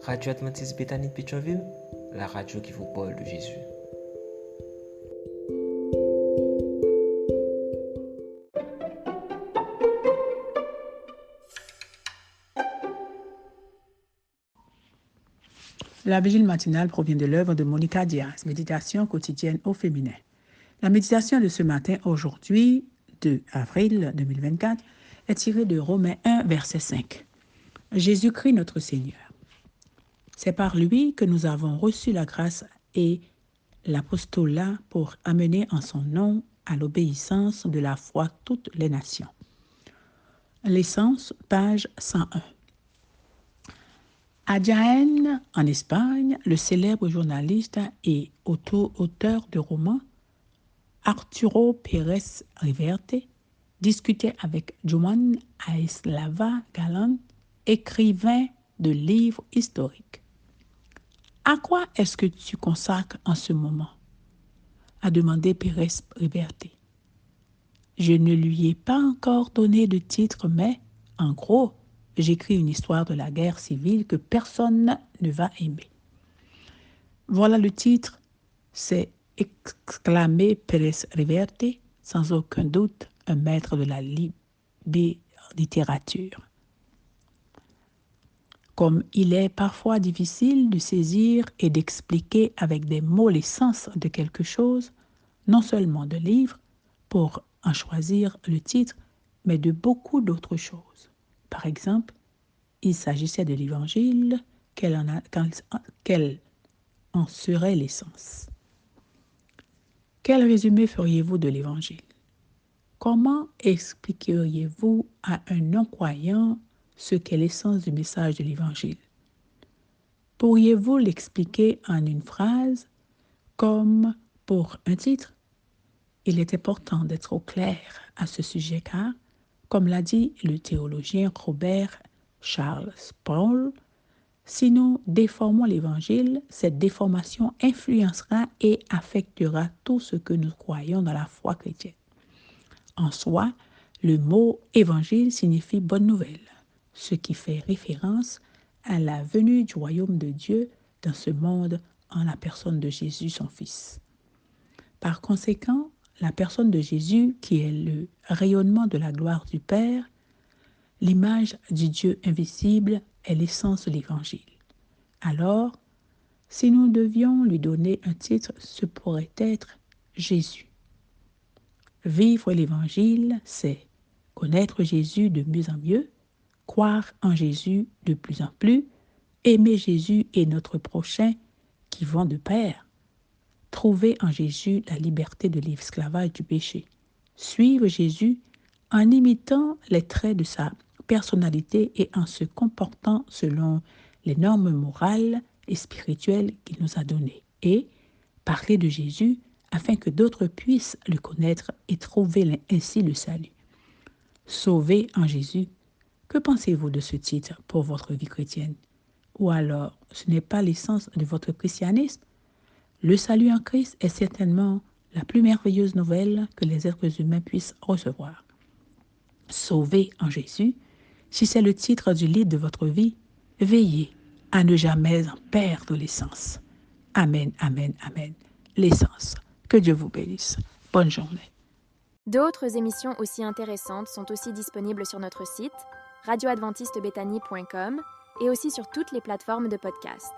Radio Adventiste Bethany de Pétionville, la radio qui vous parle de Jésus. La vigile matinale provient de l'œuvre de Monica Diaz, Méditation quotidienne au féminin. La méditation de ce matin, aujourd'hui, 2 avril 2024, est tirée de Romains 1, verset 5. Jésus-Christ notre Seigneur. C'est par lui que nous avons reçu la grâce et l'apostolat pour amener en son nom à l'obéissance de la foi toutes les nations. L'essence, page 101. À Jaén, en Espagne, le célèbre journaliste et auteur de romans Arturo Pérez Reverte discutait avec Joan Aislava Galán, écrivain de livres historiques. « À quoi est-ce que tu consacres en ce moment ?» a demandé Pérez Reverte. « Je ne lui ai pas encore donné de titre, mais, en gros, j'écris une histoire de la guerre civile que personne ne va aimer. » Voilà le titre, c'est exclamé Pérez Reverte, sans aucun doute un maître de la littérature. Comme il est parfois difficile de saisir et d'expliquer avec des mots l'essence de quelque chose, non seulement de livres, pour en choisir le titre, mais de beaucoup d'autres choses. Par exemple, il s'agissait de l'Évangile, quelle en serait l'essence. Quel résumé feriez-vous de l'Évangile? Comment expliqueriez-vous à un non-croyant ce qu'est l'essence du message de l'Évangile? Pourriez-vous l'expliquer en une phrase, comme pour un titre? Il est important d'être au clair à ce sujet car, comme l'a dit le théologien Robert Charles Sproul, si nous déformons l'Évangile, cette déformation influencera et affectera tout ce que nous croyons dans la foi chrétienne. En soi, le mot « évangile » signifie « bonne nouvelle », ce qui fait référence à la venue du royaume de Dieu dans ce monde en la personne de Jésus, son Fils. Par conséquent, la personne de Jésus, qui est le rayonnement de la gloire du Père, l'image du Dieu invisible, est l'essence de l'Évangile. Alors, si nous devions lui donner un titre, ce pourrait être Jésus. Vivre l'Évangile, c'est connaître Jésus de mieux en mieux, croire en Jésus de plus en plus, aimer Jésus et notre prochain qui vont de pair, trouver en Jésus la liberté de l'esclavage du péché, suivre Jésus en imitant les traits de sa personnalité et en se comportant selon les normes morales et spirituelles qu'il nous a données, et parler de Jésus afin que d'autres puissent le connaître et trouver ainsi le salut. Sauvé en Jésus, que pensez-vous de ce titre pour votre vie chrétienne? Ou alors, ce n'est pas l'essence de votre christianisme? Le salut en Christ est certainement la plus merveilleuse nouvelle que les êtres humains puissent recevoir. Sauvé en Jésus, si c'est le titre du livre de votre vie, veillez à ne jamais en perdre l'essence. Amen, amen, amen. L'essence. Que Dieu vous bénisse. Bonne journée. D'autres émissions aussi intéressantes sont aussi disponibles sur notre site radioadventistebethany.com et aussi sur toutes les plateformes de podcast.